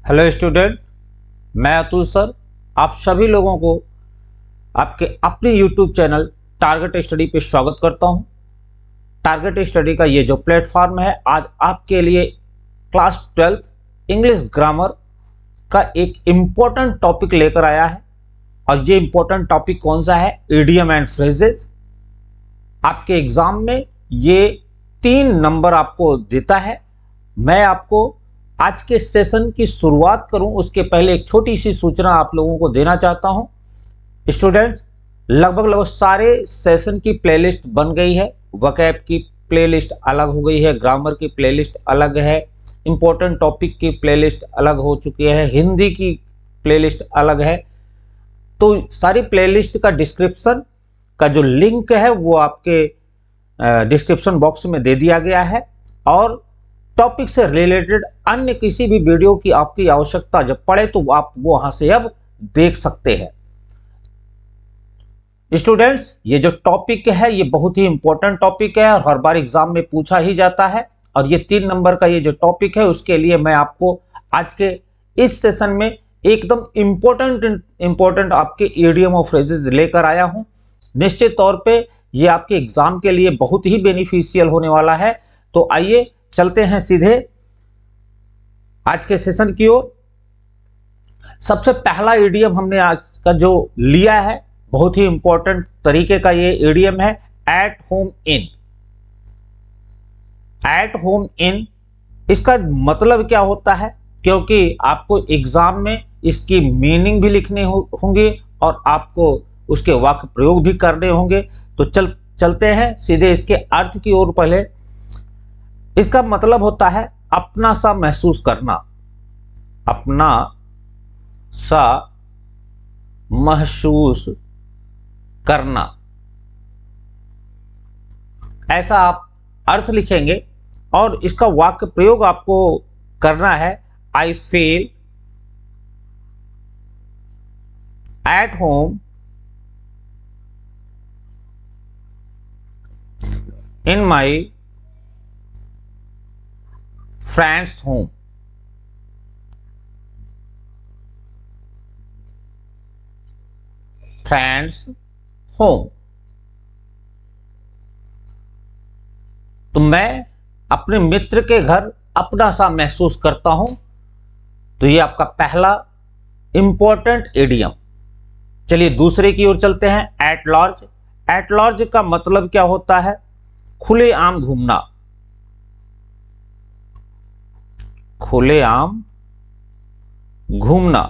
Hello student, मैं Atul sir आप सभी लोगों को आपके अपने यूट्यूब चैनल टारगेट स्टडी पे स्वागत करता हूं। टारगेट स्टडी का ये जो प्लेटफॉर्म है, आज आपके लिए क्लास 12 इंग्लिश ग्रामर का एक इम्पोर्टेंट टॉपिक लेकर आया है। और ये इम्पोर्टेंट टॉपिक कौन सा है? Idiom and phrases. आपके एग्जाम में ये 3 नंबर आपको देता है। मैं आपको आज के सेशन की शुरुआत करूं उसके पहले एक छोटी सी सूचना आप लोगों को देना चाहता हूं। स्टूडेंट्स, लगभग सारे सेशन की प्लेलिस्ट बन गई है। वोकैब की प्लेलिस्ट अलग हो गई है, ग्रामर की प्लेलिस्ट अलग है, इंपॉर्टेंट टॉपिक की प्लेलिस्ट अलग हो चुकी है, हिंदी की प्लेलिस्ट अलग है। तो सारी प्लेलिस्ट का डिस्क्रिप्शन का जो लिंक है वो आपके डिस्क्रिप्शन बॉक्स में दे दिया गया है। और टॉपिक से रिलेटेड अन्य किसी भी वीडियो की आपकी आवश्यकता जब पड़े तो आप वो वहां से अब देख सकते हैं। स्टूडेंट्स, ये जो टॉपिक है ये बहुत ही इंपॉर्टेंट टॉपिक है और हर बार एग्जाम में पूछा ही जाता है। और ये 3 नंबर का ये जो टॉपिक है उसके लिए मैं आपको आज के इस सेशन में एकदम इंपॉर्टेंट आपके इडियम और फ्रेजेस लेकर आया हूं। निश्चित तौर पे ये आपके एग्जाम के लिए बहुत ही बेनिफिशियल होने वाला है। तो आइए चलते हैं सीधे आज के सेशन की ओर। सबसे पहला इडियम हमने आज का जो लिया है, बहुत ही इंपॉर्टेंट तरीके का ये इडियम है, at home in. At home in, इसका मतलब क्या होता है? क्योंकि आपको एग्जाम में इसकी मीनिंग भी लिखने होंगे और आपको उसके वाक्य प्रयोग भी करने होंगे। तो चलते हैं सीधे इसके अर्थ की ओर। पहले इसका मतलब होता है अपना सा महसूस करना। अपना सा महसूस करना, ऐसा आप अर्थ लिखेंगे। और इसका वाक्य प्रयोग आपको करना है, I feel at home in my friends home. Friends home, तो मैं अपने मित्र के घर अपना सा महसूस करता हूं। तो ये आपका पहला इंपॉर्टेंट इडियम। चलिए दूसरे की ओर चलते हैं, एट लार्ज। एट लार्ज का मतलब क्या होता है? खुलेआम घूमना। खुलेआम घूमना,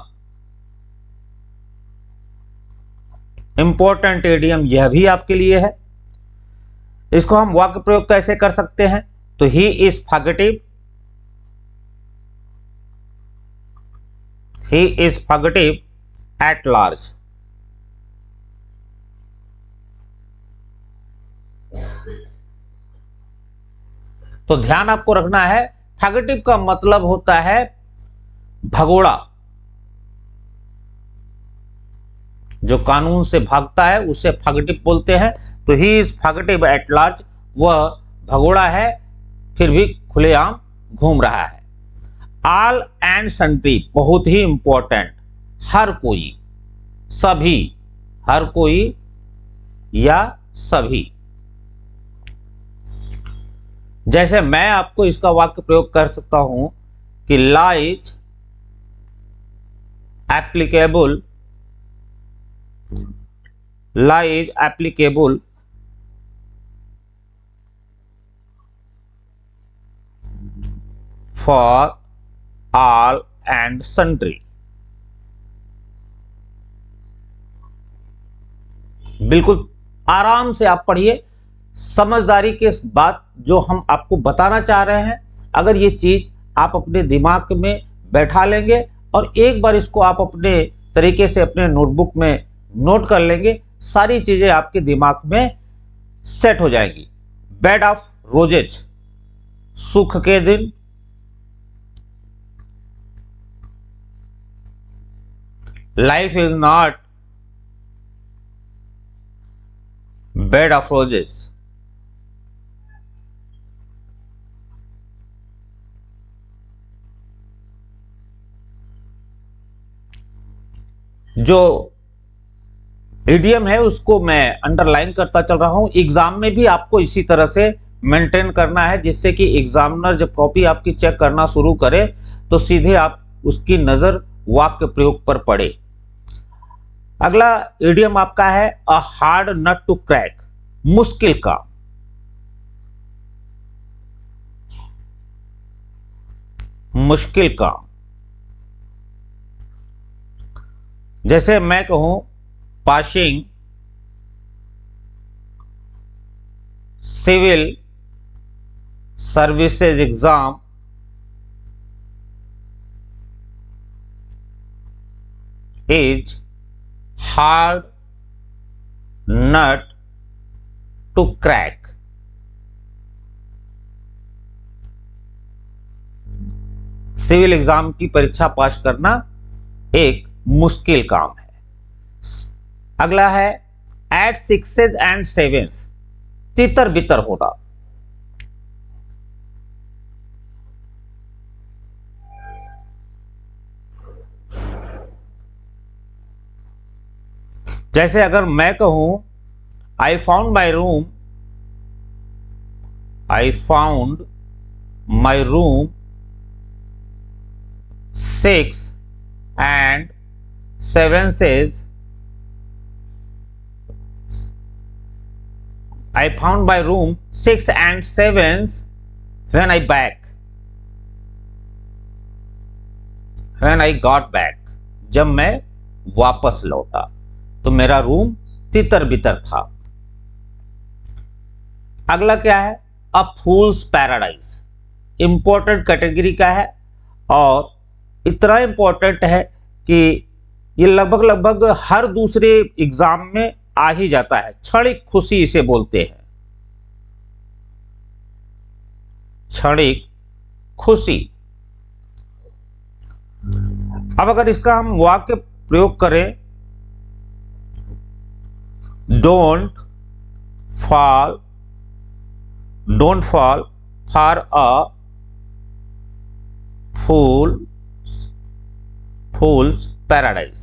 इंपॉर्टेंट इडियम यह भी आपके लिए है। इसको हम वाक्य प्रयोग कैसे कर सकते हैं? तो he is fugitive, he is fugitive at large. तो ध्यान आपको रखना है, फॉगेटिव का मतलब होता है भगोड़ा, जो कानून से भागता है उसे फॉगेटिव बोलते हैं। तो he is fugitive at large, वह भगोड़ा है फिर भी खुलेआम घूम रहा है। ऑल एंड सन्ड्री, बहुत ही इंपॉर्टेंट, हर कोई, सभी, हर कोई या सभी। जैसे मैं आपको इसका वाक्य प्रयोग कर सकता हूं कि law is applicable, law is applicable for all and sundry. बिल्कुल आराम से आप पढ़िए, समझदारी के बात जो हम आपको बताना चाह रहे हैं, अगर ये चीज आप अपने दिमाग में बैठा लेंगे और एक बार इसको आप अपने तरीके से अपने नोटबुक में नोट कर लेंगे, सारी चीजें आपके दिमाग में सेट हो जाएंगी। बेड ऑफ रोजेज, सुख के दिन। Life is not bed of roses, जो इडियम है उसको मैं अंडरलाइन करता चल रहा हूं। एग्जाम में भी आपको इसी तरह से मेंटेन करना है, जिससे कि एग्जामिनर जब कॉपी आपकी चेक करना शुरू करे तो सीधे आप उसकी नजर वाक्य प्रयोग पर पड़े। अगला इडियम आपका है a hard nut to crack, मुश्किल काम। मुश्किल काम, जैसे मैं कहूं passing civil services exam is hard nut to crack. Civil exam की परीक्षा पास करना एक मुश्किल काम है। अगला है एट सिक्सेस एंड सेवेंस, तितर बितर होना। जैसे अगर मैं कहूं I found my room 6 and 7 says I found my room 6 and 7 when I got back, जब मैं वापस लौटा तो मेरा रूम तितर बितर था। अगला क्या है अ फूल्स पैराडाइज, इंपॉर्टेंट कैटेगरी का है और इतना इंपॉर्टेंट है कि ये लगभग हर दूसरे एग्जाम में आ ही जाता है। क्षणिक खुशी इसे बोलते हैं, क्षणिक खुशी। अब अगर इसका हम वाक्य प्रयोग करें, don't fall for a fools paradise.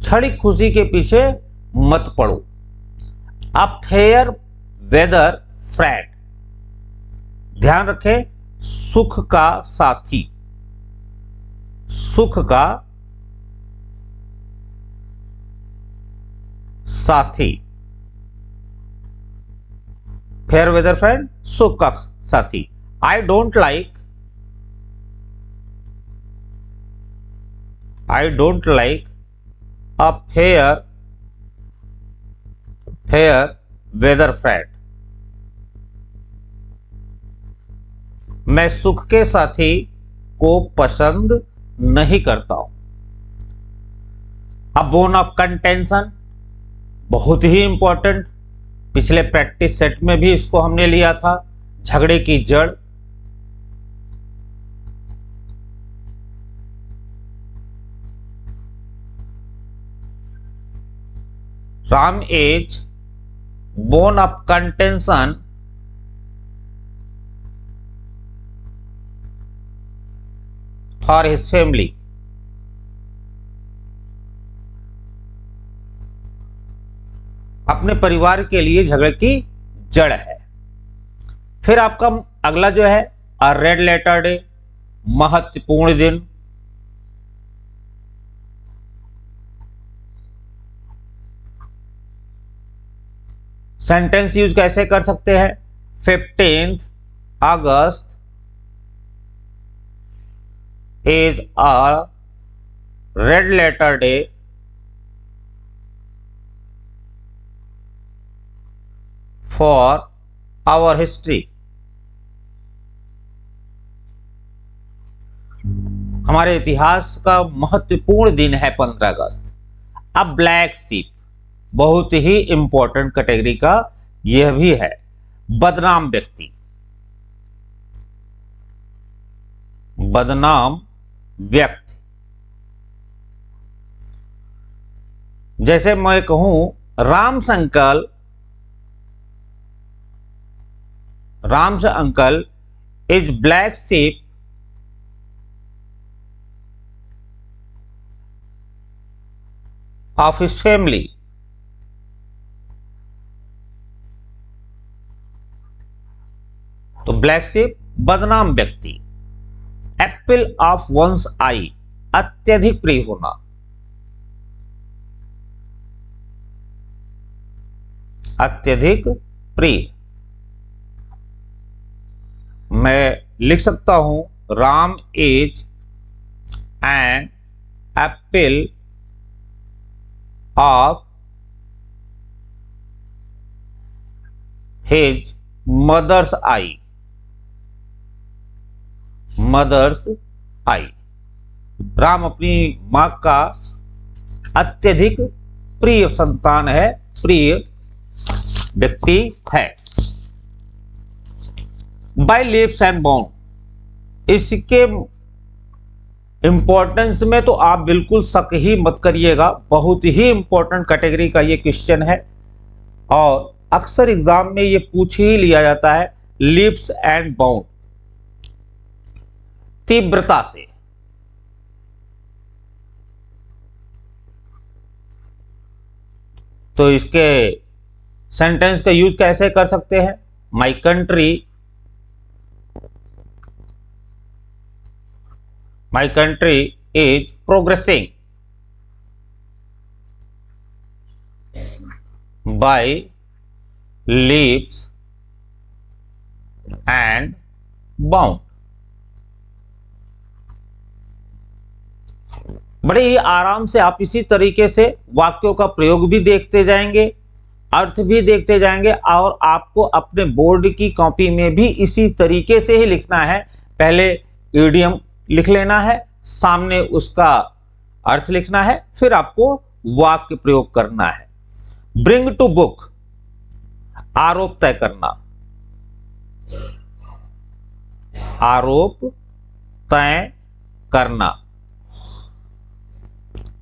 क्षणिक खुशी के पीछे मत पड़ो। अ फेयर वेदर फ्रेंड, ध्यान रखें सुख का साथी, सुख का साथी। फेयर वेदर फ्रेंड, सुख का साथी। I don't like a fair weather friend, मैं सुख के साथी को पसंद नहीं करता हूं। अब बोन ऑफ कंटेंशन बहुत ही इंपॉर्टेंट, पिछले प्रैक्टिस सेट में भी इसको हमने लिया था। झगड़े की जड़, Ram is bone of contention for his family. अपने परिवार के लिए झगड़े की जड़ है। फिर आपका अगला जो है अ रेड लेटर डे, महत्वपूर्ण दिन। सेंटेंस यूज कैसे कर सकते हैं, 15 August is a red letter day for our history. हमारे इतिहास का महत्वपूर्ण दिन है 15 अगस्त। अब ब्लैक सीप, बहुत ही इंपॉर्टेंट कैटेगरी का यह भी है, बदनाम व्यक्ति, बदनाम व्यक्ति। जैसे मैं कहूं राम से uncle is black sheep of his family. तो ब्लैक sheep बदनाम व्यक्ति। एप्पल ऑफ वंस आई, अत्यधिक प्रिय होना। अत्यधिक प्रिय। मैं लिख सकता हूं Ram is an apple of his mother's I. Mother's आई। राम अपनी मां का अत्यधिक प्रिय संतान है, प्रिय व्यक्ति है। बाय लीप्स एंड बाउंड, इसके इंपॉर्टेंस में तो आप बिल्कुल शक ही मत करिएगा। बहुत ही इंपॉर्टेंट कैटेगरी का ये क्वेश्चन है और अक्सर एग्जाम में ये पूछ ही लिया जाता है। लीप्स एंड बाउंड, तीव्रता से। तो इसके सेंटेंस का यूज कैसे कर सकते हैं? My country is progressing by leaps and bound. बड़े ही आराम से आप इसी तरीके से वाक्यों का प्रयोग भी देखते जाएंगे, अर्थ भी देखते जाएंगे और आपको अपने बोर्ड की कॉपी में भी इसी तरीके से ही लिखना है। पहले इडियम लिख लेना है, सामने उसका अर्थ लिखना है, फिर आपको वाक्य प्रयोग करना है। ब्रिंग टू बुक, आरोप तय करना। आरोप तय करना।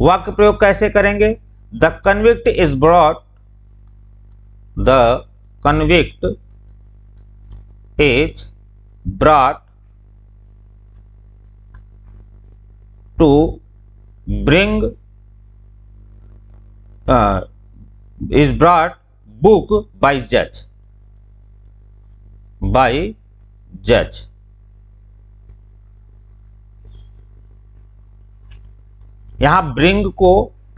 वाक्य प्रयोग कैसे करेंगे? The convict is brought, the convict is brought to bring is brought book by जज। बाय जज। यहां ब्रिंग को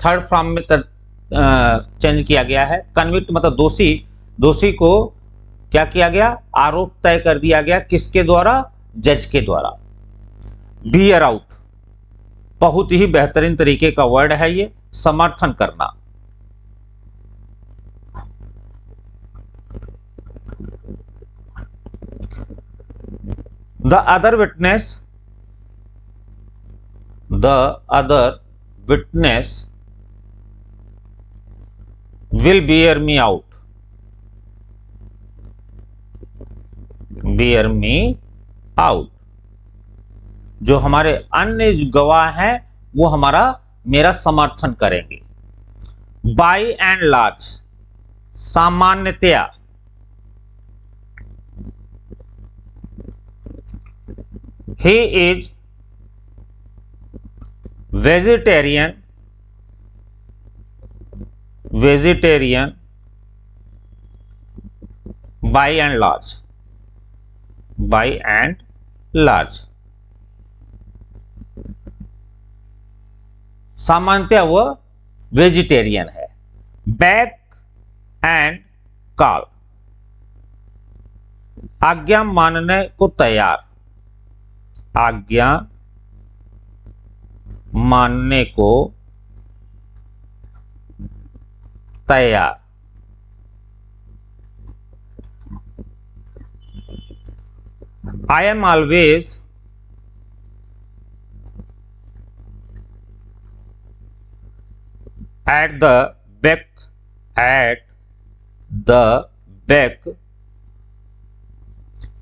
थर्ड फॉर्म में चेंज किया गया है। कन्विक्ट मतलब दोषी, दोषी को क्या किया गया? आरोप तय कर दिया गया। किसके द्वारा? जज के द्वारा। बियर आउट, बहुत ही बेहतरीन तरीके का वर्ड है ये, समर्थन करना। The other witness, the other witness will bear me out. Bear me out. जो हमारे अन्य गवाह हैं वो हमारा मेरा समर्थन करेंगे। By and large, सामान्यतया। He is vegetarian by and large, by and large। सामान्यतः वह वेजिटेरियन है। बैक एंड कॉल, आज्ञा मानने को तैयार। आज्ञा मानने को तैयार। I am always at the beck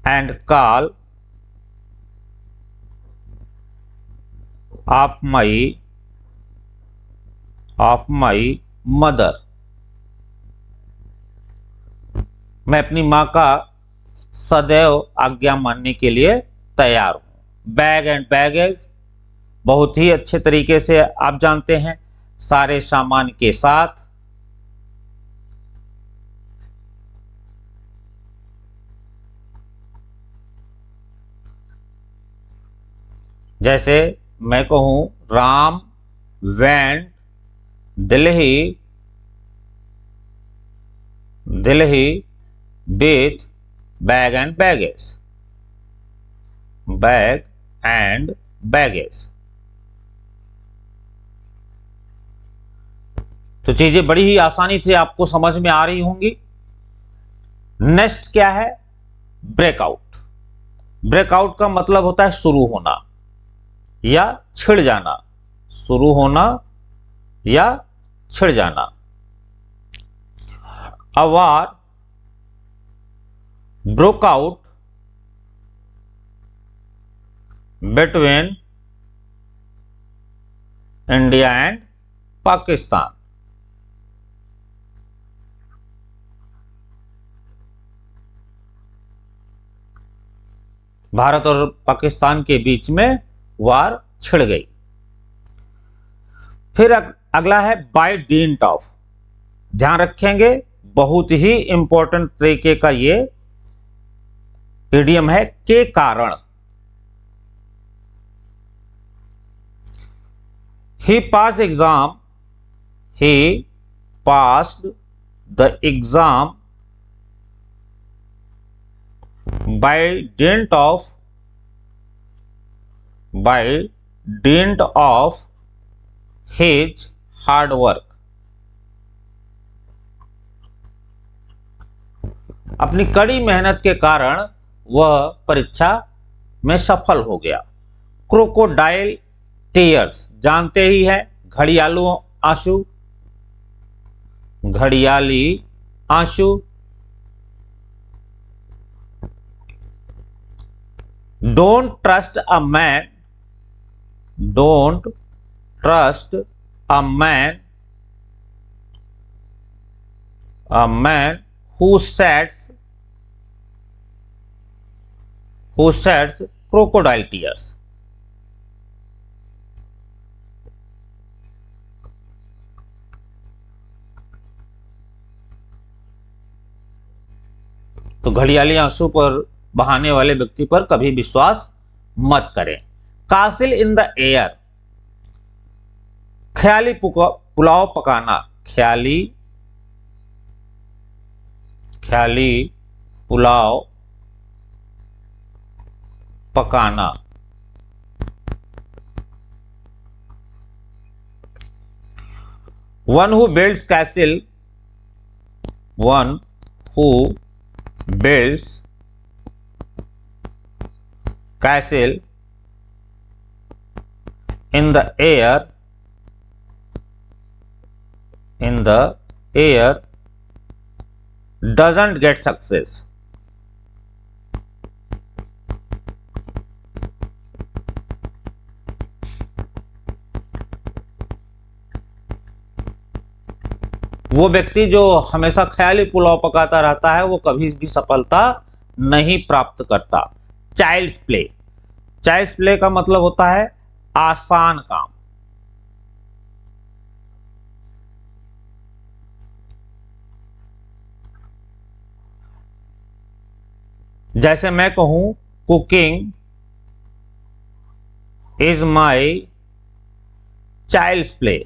and call of my mother। मैं अपनी माँ का सदैव आज्ञा मानने के लिए तैयार हूं। बैग एंड बैगेज बहुत ही अच्छे तरीके से आप जानते हैं, सारे सामान के साथ। जैसे मैं कहूं Ram went Delhi with bag and baggage, bag and baggage. तो चीजें बड़ी ही आसानी से आपको समझ में आ रही होंगी। नेक्स्ट क्या है? ब्रेकआउट। ब्रेकआउट का मतलब होता है शुरू होना या छिड़ जाना, शुरू होना या छिड़ जाना। A war broke out between India and Pakistan। Bharat और पाकिस्तान के बीच में वार छिड़ गई। फिर अगला है बाय डींट ऑफ। ध्यान रखेंगे, बहुत ही इंपॉर्टेंट तरीके का ये इडियम है, के कारण। He pass exam, he passed the exam by dint of his hard work। अपनी कड़ी मेहनत के कारण वह परीक्षा में सफल हो गया। क्रोकोडाइल टीयर्स जानते ही है, घड़ियालू आंसू, घड़ियाली आंसू। Don't trust a man, don't trust a man who sheds crocodile tears। तो घड़ियाली आंसू पर बहाने वाले व्यक्ति पर कभी विश्वास मत करें। कासिल इन द एयर, ख्याली पुलाव पकाना, ख्याली पुलाव पकाना। One who builds castle, one who builds castle in the air doesn't get success। वो व्यक्ति जो हमेशा ख्याली पुलाव पकाता रहता है वो कभी भी सफलता नहीं प्राप्त करता। चाइल्ड्स प्ले, चाइल्ड्स प्ले का मतलब होता है आसान काम। जैसे मैं कहूं cooking is my child's play.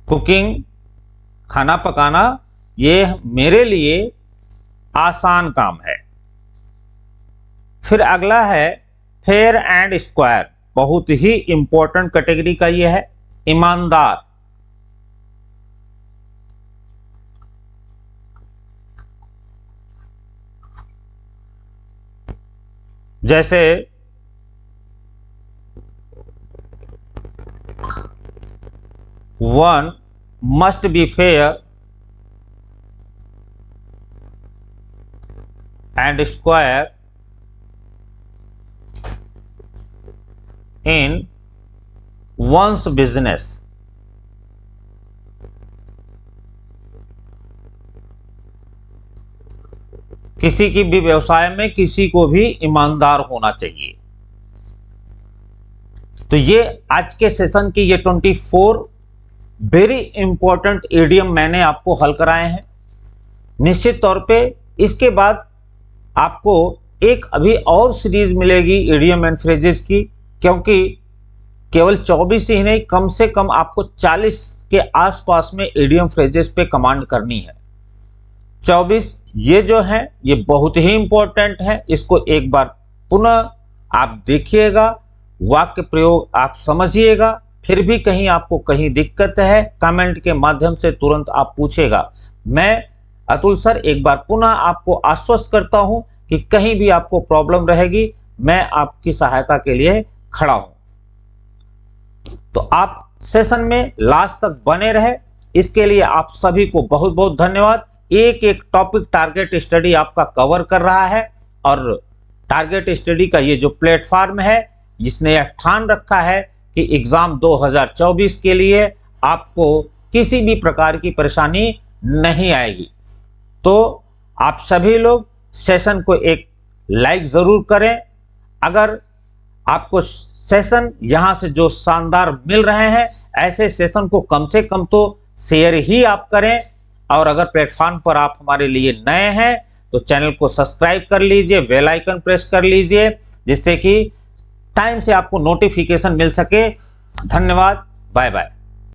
Cooking, खाना पकाना, ये मेरे लिए आसान काम है। फिर अगला है फेयर एंड स्क्वायर, बहुत ही इंपॉर्टेंट कैटेगरी का ये है, ईमानदार। जैसे one must be fair and square in one's business। किसी की भी व्यवसाय में किसी को भी ईमानदार होना चाहिए। तो ये आज के सेशन की ये 24 वेरी इंपॉर्टेंट इडियम मैंने आपको हल कराए हैं। निश्चित तौर पे इसके बाद आपको एक अभी और सीरीज मिलेगी इडियम एंड फ्रेजेस की, क्योंकि केवल 24 ही नहीं, कम से कम आपको 40 के आसपास में इडियम फ्रेजेस पे कमांड करनी है। 24 ये जो है ये बहुत ही इंपॉर्टेंट है। इसको एक बार पुनः आप देखिएगा, वाक्य प्रयोग आप समझिएगा। फिर भी कहीं आपको कहीं दिक्कत है, कमेंट के माध्यम से तुरंत आप पूछेगा। मैं अतुल सर एक बार पुनः आपको आश्वस्त करता हूं कि कहीं भी आपको प्रॉब्लम रहेगी, मैं आपकी सहायता के लिए खड़ा हूं। तो आप सेशन में लास्ट तक बने रहे, इसके लिए आप सभी को बहुत बहुत धन्यवाद। एक एक टॉपिक टारगेट स्टडी आपका कवर कर रहा है, और टारगेट स्टडी का ये जो प्लेटफॉर्म है, जिसने यह ठान रखा है कि एग्जाम 2024 के लिए आपको किसी भी प्रकार की परेशानी नहीं आएगी। तो आप सभी लोग सेशन को एक लाइक ज़रूर करें। अगर आपको सेशन यहाँ से जो शानदार मिल रहे हैं, ऐसे सेशन को कम से कम तो शेयर ही आप करें। और अगर प्लेटफॉर्म पर आप हमारे लिए नए हैं तो चैनल को सब्सक्राइब कर लीजिए, बेल आइकन प्रेस कर लीजिए, जिससे कि टाइम से आपको नोटिफिकेशन मिल सके। धन्यवाद, बाय बाय।